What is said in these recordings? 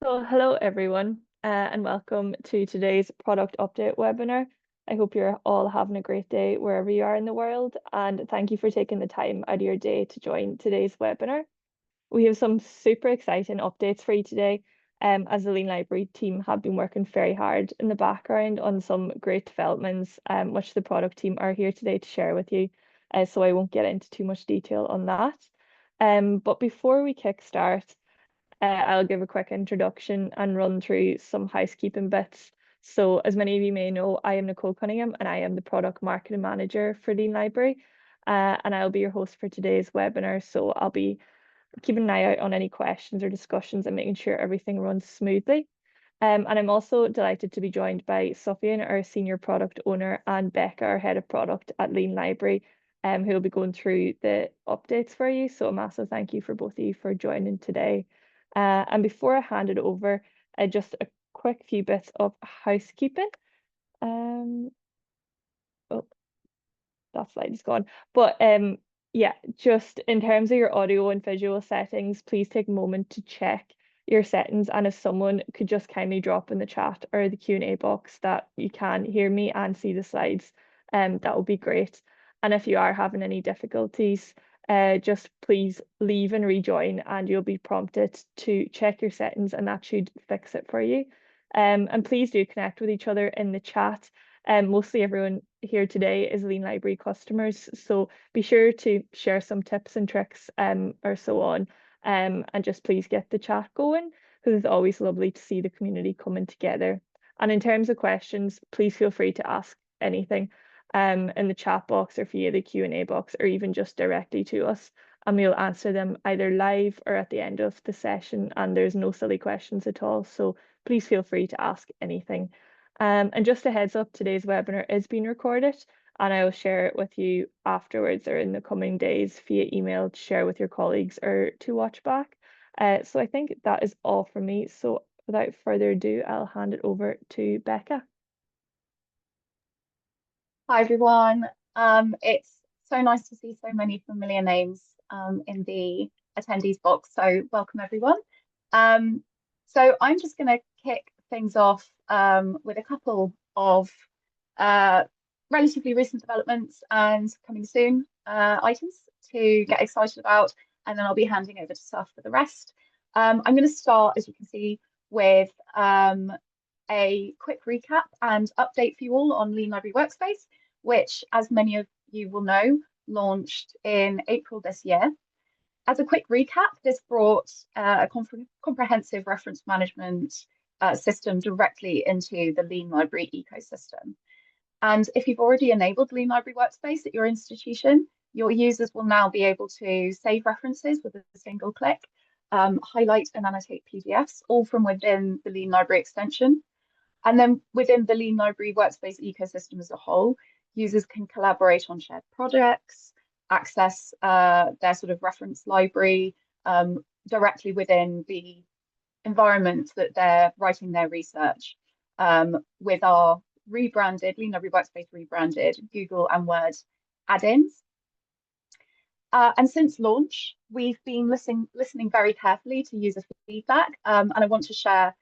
Well, hello everyone, and welcome to today's product update webinar. I hope you're all having a great day wherever you are in the world, and thank you for taking the time out of your day to join today's webinar. We have some super exciting updates for you today, as the Lean Library team have been working very hard in the background on some great developments, which the product team are here today to share with you. So I won't get into too much detail on that. But before we kickstart, I'll give a quick introduction and run through some housekeeping bits. So, as many of you may know, I am Nicole Cunningham and I am the Product Marketing Manager for Lean Library. And I'll be your host for today's webinar. So, I'll be keeping an eye out on any questions or discussions and making sure everything runs smoothly. And I'm also delighted to be joined by Sofian, our Senior Product Owner, and Becca, our Head of Product at Lean Library, who will be going through the updates for you. So, a massive thank you for both of you for joining today. And before I hand it over, just a quick few bits of housekeeping. Oh, that slide is gone. But yeah, just in terms of your audio and visual settings, please take a moment to check your settings. And if someone could just kindly drop in the chat or the Q&A box that you can hear me and see the slides, that would be great. And if you are having any difficulties, just please leave and rejoin and you'll be prompted to check your settings and that should fix it for you. And please do connect with each other in the chat. Mostly everyone here today is Lean Library customers, so be sure to share some tips and tricks or so on, and just please get the chat going because it's always lovely to see the community coming together. And in terms of questions, please feel free to ask anything in the chat box or via the Q&A box or even just directly to us, and we'll answer them either live or at the end of the session, and there's no silly questions at all, so please feel free to ask anything. And just a heads up, today's webinar is being recorded and I will share it with you afterwards or in the coming days via email to share with your colleagues or to watch back. So I think that is all from me. So without further ado, I'll hand it over to Becca. Hi everyone. It's so nice to see so many familiar names in the attendees box. So welcome everyone. So I'm just going to kick things off with a couple of relatively recent developments and coming soon items to get excited about, and then I'll be handing over to Saf for the rest. I'm going to start, as you can see, with a quick recap and update for you all on Lean Library Workspace, which, as many of you will know, launched in April this year. As a quick recap, this brought a comprehensive reference management system directly into the Lean Library ecosystem. And if you've already enabled Lean Library Workspace at your institution, your users will now be able to save references with a single click, highlight and annotate PDFs, all from within the Lean Library extension. And then within the Lean Library Workspace ecosystem as a whole, users can collaborate on shared projects, access their sort of reference library directly within the environment that they're writing their research with our rebranded, Lean Library Workspace rebranded Google and Word add-ins. And since launch, we've been listening very carefully to user feedback, and I want to share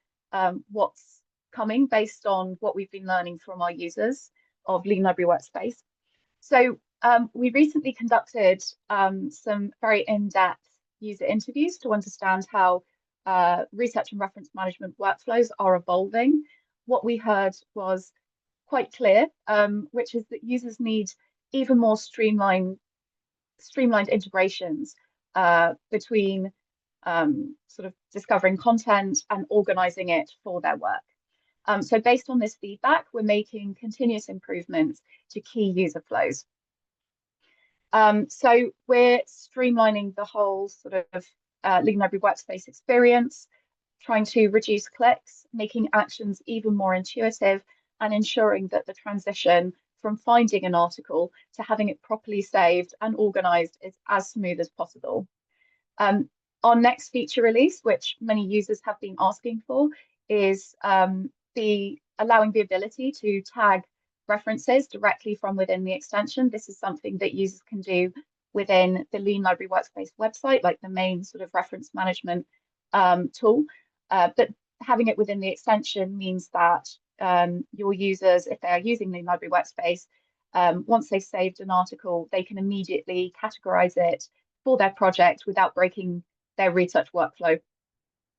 what's coming based on what we've been learning from our users of Lean Library Workspace. So we recently conducted some very in-depth user interviews to understand how research and reference management workflows are evolving. What we heard was quite clear, which is that users need even more streamlined integrations between sort of discovering content and organizing it for their work. So based on this feedback, we're making continuous improvements to key user flows. So we're streamlining the whole sort of Lean Library Workspace experience, trying to reduce clicks, making actions even more intuitive, and ensuring that the transition from finding an article to having it properly saved and organized is as smooth as possible. Our next feature release, which many users have been asking for, is allowing the ability to tag references directly from within the extension. This is something that users can do within the Lean Library Workspace website, like the main sort of reference management tool. But having it within the extension means that your users, if they're using Lean Library Workspace, once they've saved an article, they can immediately categorize it for their project without breaking their research workflow.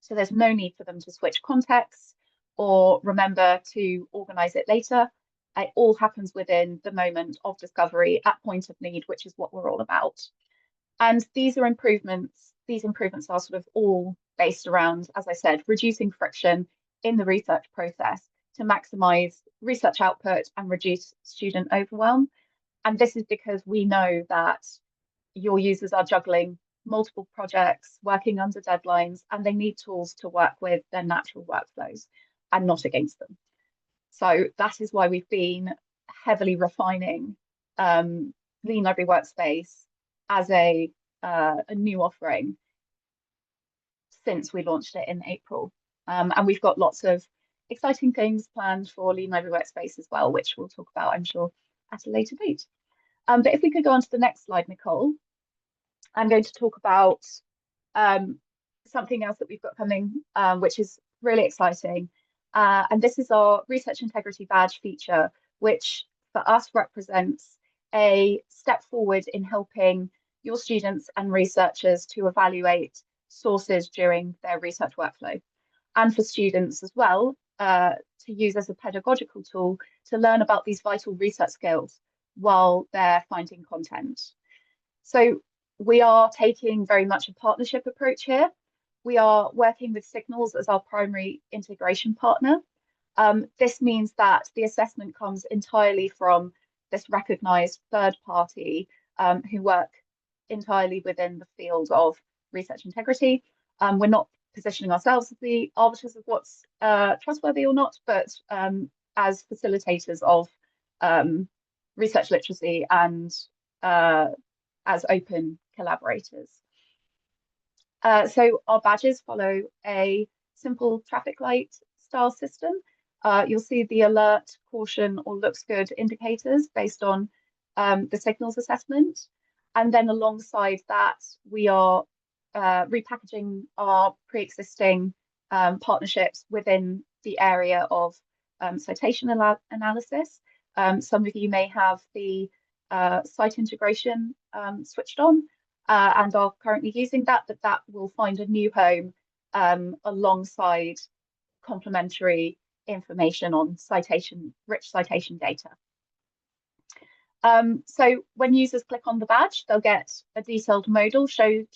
So there's no need for them to switch contexts or remember to organize it later. It all happens within the moment of discovery at point of need, which is what we're all about. And these are improvements. These improvements are sort of all based around, as I said, reducing friction in the research process to maximize research output and reduce student overwhelm. And this is because we know that your users are juggling multiple projects, working under deadlines, and they need tools to work with their natural workflows and not against them. So that is why we've been heavily refining Lean Library Workspace as a new offering since we launched it in April. And we've got lots of exciting things planned for Lean Library Workspace as well, which we'll talk about, I'm sure, at a later date. But if we could go on to the next slide, Nicole, I'm going to talk about something else that we've got coming, which is really exciting. And this is our Research Integrity Badge feature, which for us represents a step forward in helping your students and researchers to evaluate sources during their research workflow. And for students as well, to use as a pedagogical tool to learn about these vital research skills while they're finding content. So we are taking very much a partnership approach here. We are working with Signals as our primary integration partner. This means that the assessment comes entirely from this recognized third party who work entirely within the field of research integrity. We're not positioning ourselves as the arbiters of what's trustworthy or not, but as facilitators of research literacy and as open collaborators. So our badges follow a simple traffic light style system. You'll see the alert, caution, or looks good indicators based on the signals assessment. And then alongside that, we are repackaging our pre-existing partnerships within the area of citation analysis. Some of you may have the site integration switched on and are currently using that, but that will find a new home alongside complementary information on rich citation data. So when users click on the badge, they'll get a detailed modal showing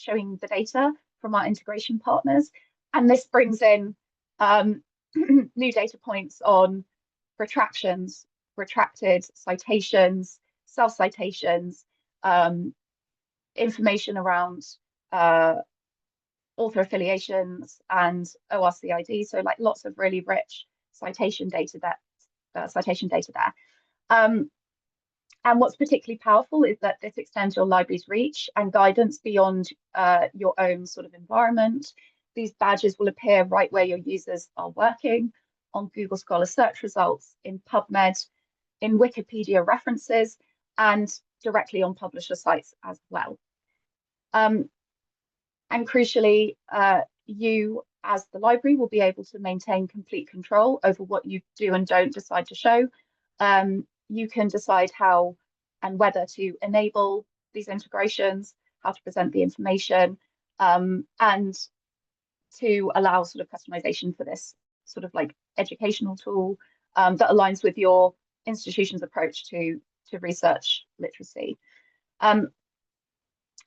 the data from our integration partners. And this brings in new data points on retractions, retracted citations, self-citations, information around author affiliations and ORCID. So like lots of really rich citation data there. And what's particularly powerful is that this extends your library's reach and guidance beyond your own sort of environment. These badges will appear right where your users are working, on Google Scholar search results, in PubMed, in Wikipedia references, and directly on publisher sites as well. And crucially, you as the library will be able to maintain complete control over what you do and don't decide to show. You can decide how and whether to enable these integrations, how to present the information, and to allow sort of customization for this sort of like educational tool that aligns with your institution's approach to research literacy. And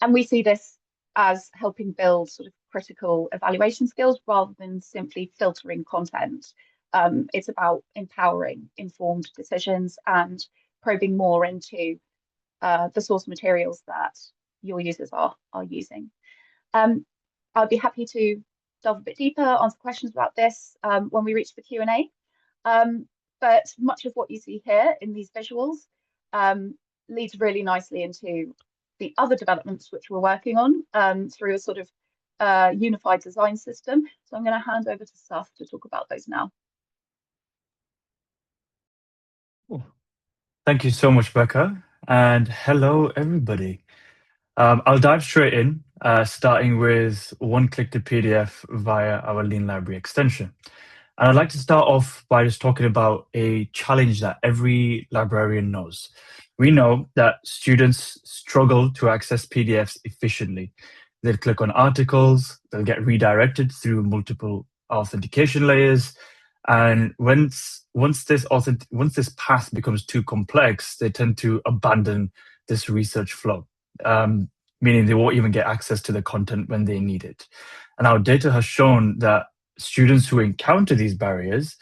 we see this as helping build sort of critical evaluation skills rather than simply filtering content. It's about empowering informed decisions and probing more into the source materials that your users are using. I'll be happy to delve a bit deeper, answer questions about this when we reach the Q&A. But much of what you see here in these visuals leads really nicely into the other developments which we're working on through a sort of unified design system. So I'm going to hand over to Saf to talk about those now. Thank you so much, Becca, and hello, everybody. I'll dive straight in. starting with one-click to PDF via our Lean Library extension. And I'd like to start off by just talking about a challenge that every librarian knows. We know that students struggle to access PDFs efficiently. They'll click on articles, they'll get redirected through multiple authentication layers, and once this path becomes too complex, they tend to abandon this research flow, meaning they won't even get access to the content when they need it. And our data has shown that students who encounter these barriers,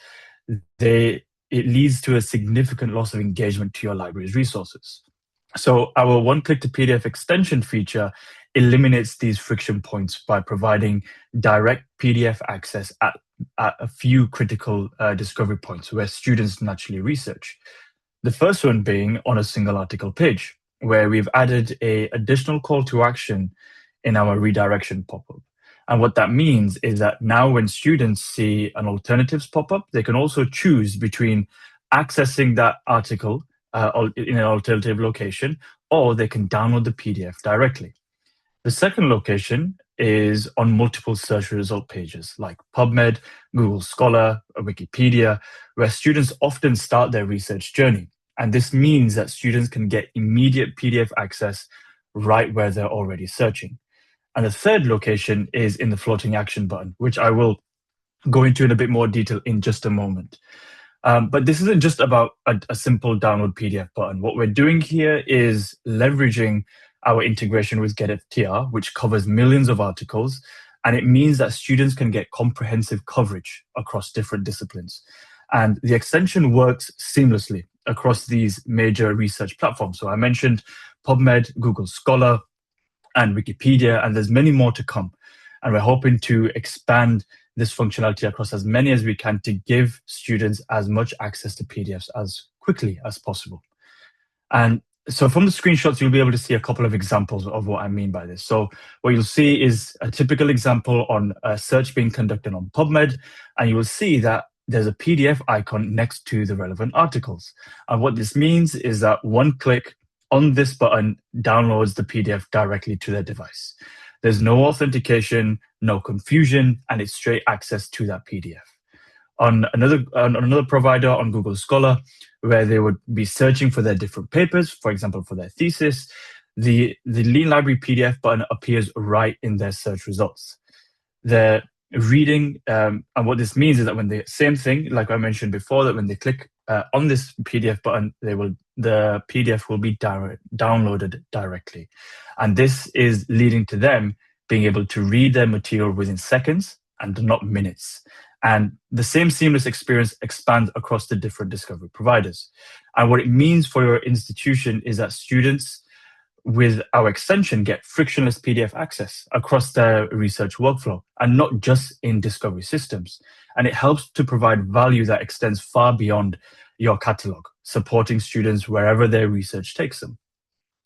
it leads to a significant loss of engagement to your library's resources. So our one-click to PDF extension feature eliminates these friction points by providing direct PDF access at a few critical discovery points where students naturally research. The first one being on a single article page, where we've added an additional call to action in our redirection pop-up. And what that means is that now when students see an alternatives pop-up, they can also choose between accessing that article in an alternative location, or they can download the PDF directly. The second location is on multiple search result pages like PubMed, Google Scholar, or Wikipedia, where students often start their research journey. And this means that students can get immediate PDF access right where they're already searching. And the third location is in the floating action button, which I will go into in a bit more detail in just a moment. But this isn't just about a simple download PDF button. What we're doing here is leveraging our integration with GetFTR, which covers millions of articles, and it means that students can get comprehensive coverage across different disciplines. And the extension works seamlessly across these major research platforms. So I mentioned PubMed, Google Scholar, and Wikipedia, and there's many more to come. And we're hoping to expand this functionality across as many as we can to give students as much access to PDFs as quickly as possible. And so from the screenshots, you'll be able to see a couple of examples of what I mean by this. So what you'll see is a typical example on a search being conducted on PubMed, and you will see that there's a PDF icon next to the relevant articles. And what this means is that one click on this button downloads the PDF directly to their device. There's no authentication, no confusion, and it's straight access to that PDF. On another provider, on Google Scholar, where they would be searching for their different papers, for example, for their thesis, the Lean Library PDF button appears right in their search results. They're reading, and what this means is that when they, same thing, like I mentioned before, that when they click on this PDF button, the PDF will be downloaded directly. And this is leading to them being able to read their material within seconds and not minutes. And the same seamless experience expands across the different discovery providers. And what it means for your institution is that students with our extension get frictionless PDF access across their research workflow, and not just in discovery systems. And it helps to provide value that extends far beyond your catalog, supporting students wherever their research takes them.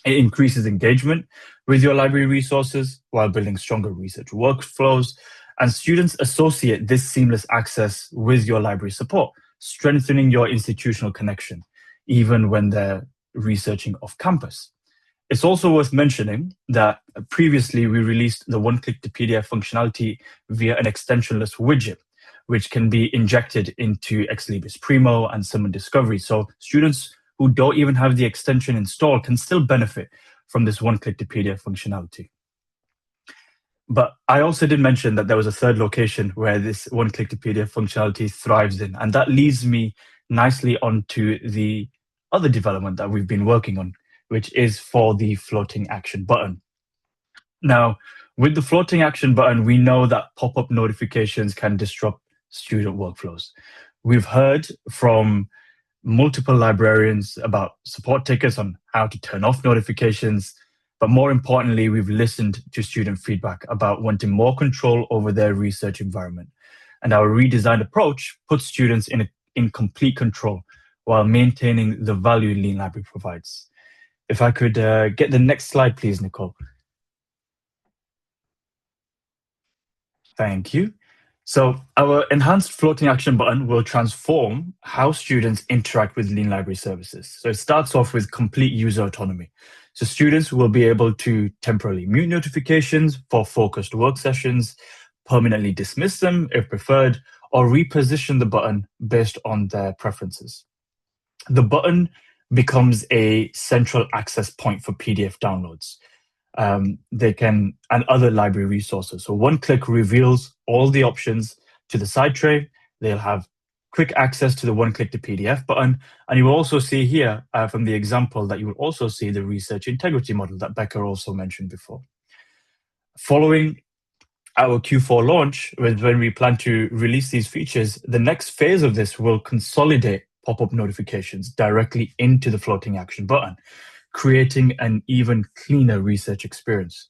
It increases engagement with your library resources while building stronger research workflows. And students associate this seamless access with your library support, strengthening your institutional connection, even when they're researching off campus. It's also worth mentioning that previously we released the one-click to PDF functionality via an extensionless widget, which can be injected into Ex Libris Primo and Summon Discovery. So students who don't even have the extension installed can still benefit from this one-click to PDF functionality. But I also did mention that there was a third location where this one-click to PDF functionality thrives in, and that leads me nicely onto the other development that we've been working on, which is for the floating action button. Now, with the floating action button, we know that pop-up notifications can disrupt student workflows. We've heard from multiple librarians about support tickets on how to turn off notifications, but more importantly, we've listened to student feedback about wanting more control over their research environment. And our redesigned approach puts students in complete control while maintaining the value Lean Library provides. If I could get the next slide, please, Nicole. Thank you. So our enhanced floating action button will transform how students interact with Lean Library services. So it starts off with complete user autonomy. So students will be able to temporarily mute notifications for focused work sessions, permanently dismiss them if preferred, or reposition the button based on their preferences. The button becomes a central access point for PDF downloads. And other library resources. So one click reveals all the options to the side tray. They'll have quick access to the one click to PDF button. And you will also see here from the example that you will also see the research integrity model that Becca also mentioned before. Following our Q4 launch, when we plan to release these features, the next phase of this will consolidate pop-up notifications directly into the floating action button, creating an even cleaner research experience.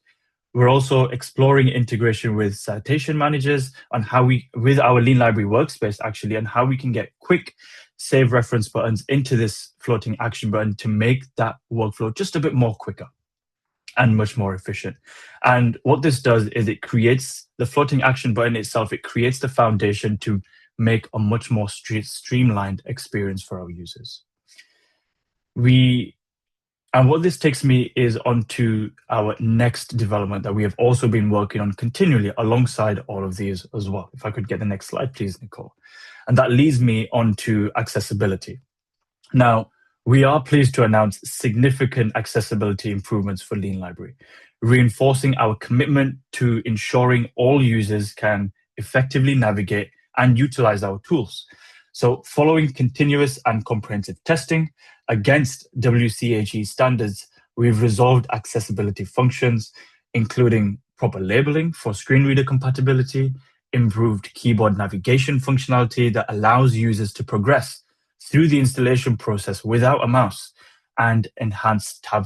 We're also exploring integration with citation managers on with our Lean Library Workspace actually, and how we can get quick save reference buttons into this floating action button to make that workflow just a bit more quicker and much more efficient. And what this does is it creates the floating action button itself. It creates the foundation to make a much more streamlined experience for our users. And what this takes me is onto our next development that we have also been working on continually alongside all of these as well. If I could get the next slide, please, Nicole. And that leads me onto accessibility. Now, we are pleased to announce significant accessibility improvements for Lean Library, reinforcing our commitment to ensuring all users can effectively navigate and utilize our tools. So following continuous and comprehensive testing against WCAG standards, we've resolved accessibility functions, including proper labeling for screen reader compatibility, improved keyboard navigation functionality that allows users to progress through the installation process without a mouse, and enhanced tab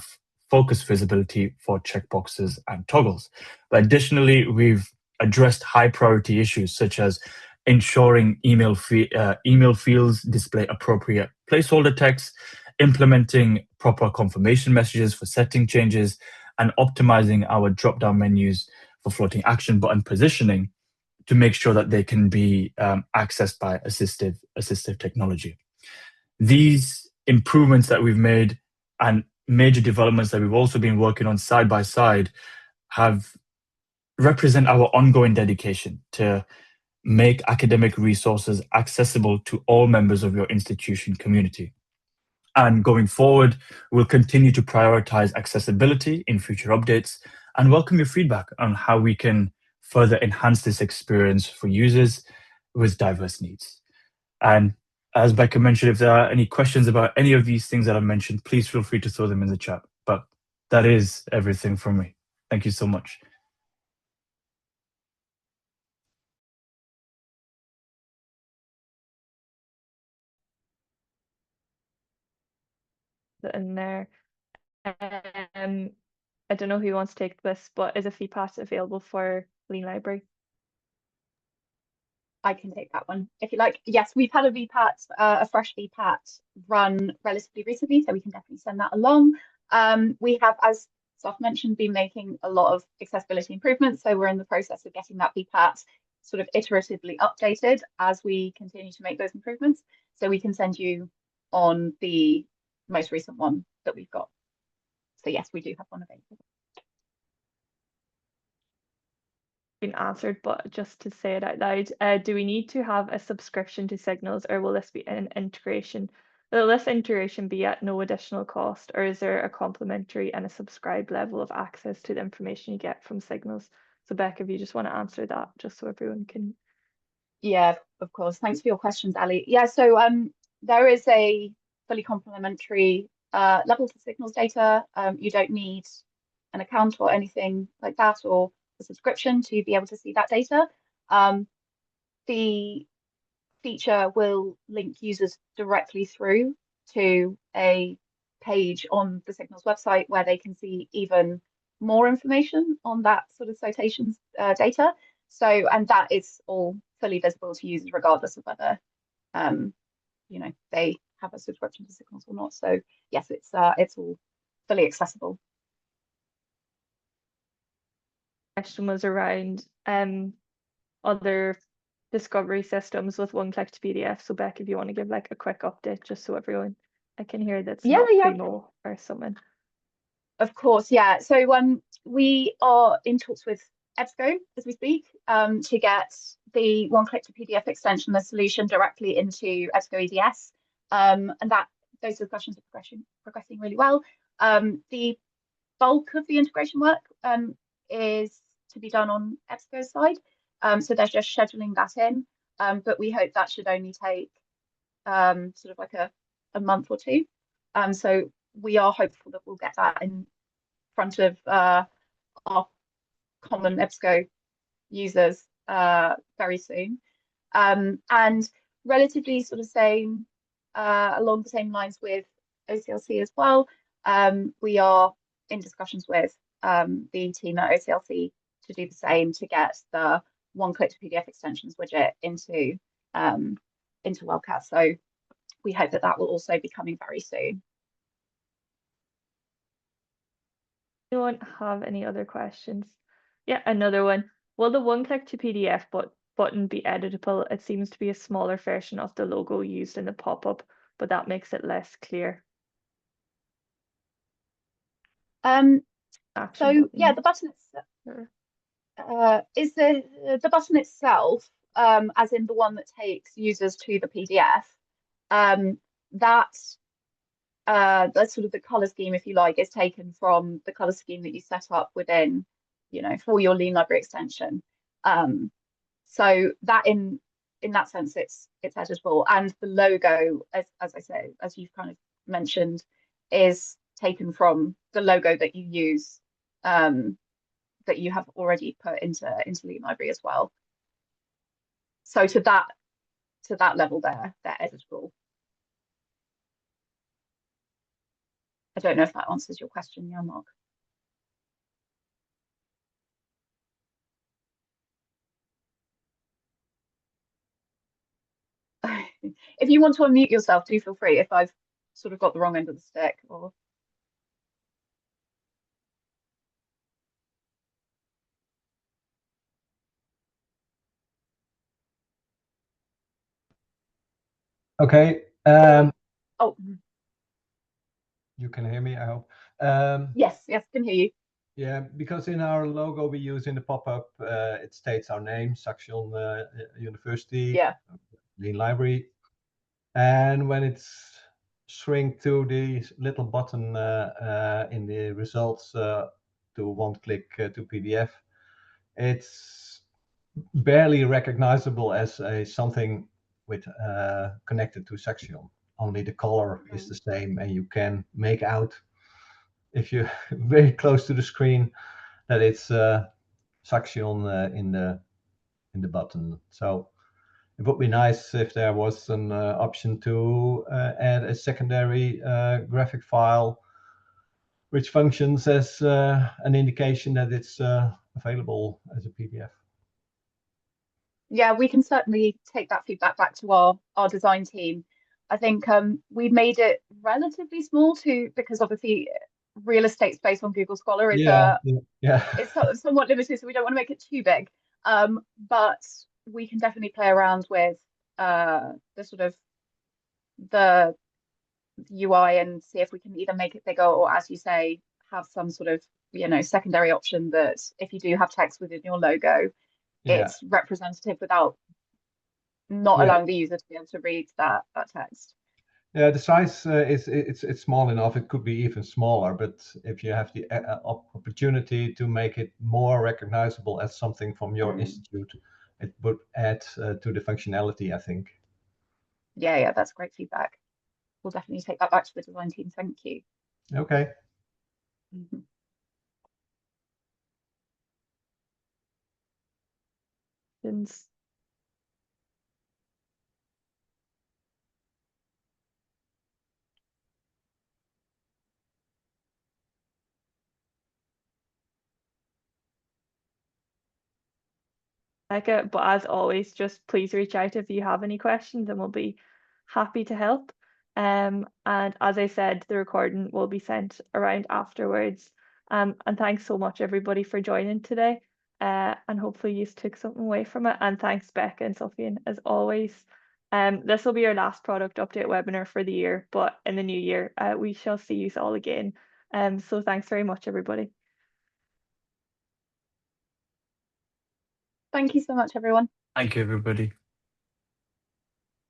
focus visibility for checkboxes and toggles. But additionally, we've addressed high priority issues such as ensuring email fields display appropriate placeholder text, implementing proper confirmation messages for setting changes, and optimizing our drop-down menus for floating action button positioning to make sure that they can be accessed by assistive technology. These improvements that we've made and major developments that we've also been working on side by side represent our ongoing dedication to make academic resources accessible to all members of your institution community. And going forward, we'll continue to prioritize accessibility in future updates and welcome your feedback on how we can further enhance this experience for users with diverse needs. And as Becca mentioned, if there are any questions about any of these things that I've mentioned, please feel free to throw them in the chat. But that is everything from me. Thank you so much. In there. I don't know who wants to take this, but is a VPAT available for Lean Library? I can take that one if you like. Yes, we've had a VPAT, a fresh VPAT run relatively recently, so we can definitely send that along. We have, as Soph mentioned, been making a lot of accessibility improvements, so we're in the process of getting that VPAT sort of iteratively updated as we continue to make those improvements, so we can send you on the most recent one that we've got. So yes, we do have one available. Been answered, but just to say it out loud, do we need to have a subscription to Signals, or will this be an integration? Will this integration be at no additional cost, or is there a complementary and a subscribed level of access to the information you get from Signals? So Becca, if you just want to answer that, just so everyone can. Yeah, of course. Thanks for your questions, Ali. Yeah, so there is a fully complementary level to Signals data. You don't need an account or anything like that, or a subscription to be able to see that data. The feature will link users directly through to a page on the Signals website where they can see even more information on that sort of citations data. So, and that is all fully visible to users regardless of whether they have a subscription to Signals or not. So yes, it's all fully accessible. Question was around other discovery systems with one click to PDF. So Beck, if you want to give like a quick update just so everyone I can hear that's not Primo or someone. Of course, yeah. So we are in talks with EBSCO as we speak to get the one-click to PDF extension, the solution directly into EBSCO EDS, and that those discussions are progressing really well. The bulk of the integration work is to be done on EBSCO's side, so they're just scheduling that in, but we hope that should only take sort of like a month or two. So we are hopeful that we'll get that in front of our common EBSCO users very soon. And relatively sort of same along the same lines with OCLC as well. We are in discussions with the team at OCLC to do the same to get the one-click to PDF extensions widget into Wildcat. So we hope that will also be coming very soon. Anyone have any other questions? Yeah, another one. Will the one-click to PDF button be editable? It seems to be a smaller version of the logo used in the pop-up, but that makes it less clear. So yeah, the button is the button itself, as in the one that takes users to the PDF. That's sort of the color scheme, if you like, is taken from the color scheme that you set up within, for your Lean Library extension. So that in that sense, it's editable, and the logo, as I say, as you've kind of mentioned, is taken from the logo that you use, that you have already put into Lean Library as well. So to that level, they're editable. I don't know if that answers your question, yeah, Mark. If you want to unmute yourself, do feel free if I've sort of got the wrong end of the stick or. Okay. Oh, you can hear me, I hope. yes, can hear you. Yeah, because in our logo we use in the pop-up, it states our name, Saxion University, Yeah. Lean Library. And when it's shrink to the little button in the results to one-click to PDF, it's barely recognizable as something with connected to Saxion. Only the color is the same, and you can make out, if you're very close to the screen, that it's Saxion in the button. So it would be nice if there was an option to add a secondary graphic file which functions as an indication that it's available as a PDF. Yeah, we can certainly take that feedback back to our design team. I think we made it relatively small because obviously real estate space on Google Scholar is it's somewhat limited, so we don't want to make it too big. But we can definitely play around with the sort of the UI and see if we can either make it bigger or, as you say, have some sort of secondary option that if you do have text within your logo, it's representative without not allowing the user to be able to read that text. Yeah, the size it's small enough. It could be even smaller, but if you have the opportunity to make it more recognizable as something from your institute, it would add to the functionality, I think. Yeah, that's great feedback. We'll definitely take that back to the design team. Thank you. Okay. But as always, just please reach out if you have any questions and we'll be happy to help. And as I said, the recording will be sent around afterwards. And thanks so much everybody for joining today. And hopefully you took something away from it. And thanks Becca and Sofian as always. This will be our last product update webinar for the year, but in the new year, we shall see you all again. So thanks very much, everybody. Thank you so much, everyone. Thank you, everybody.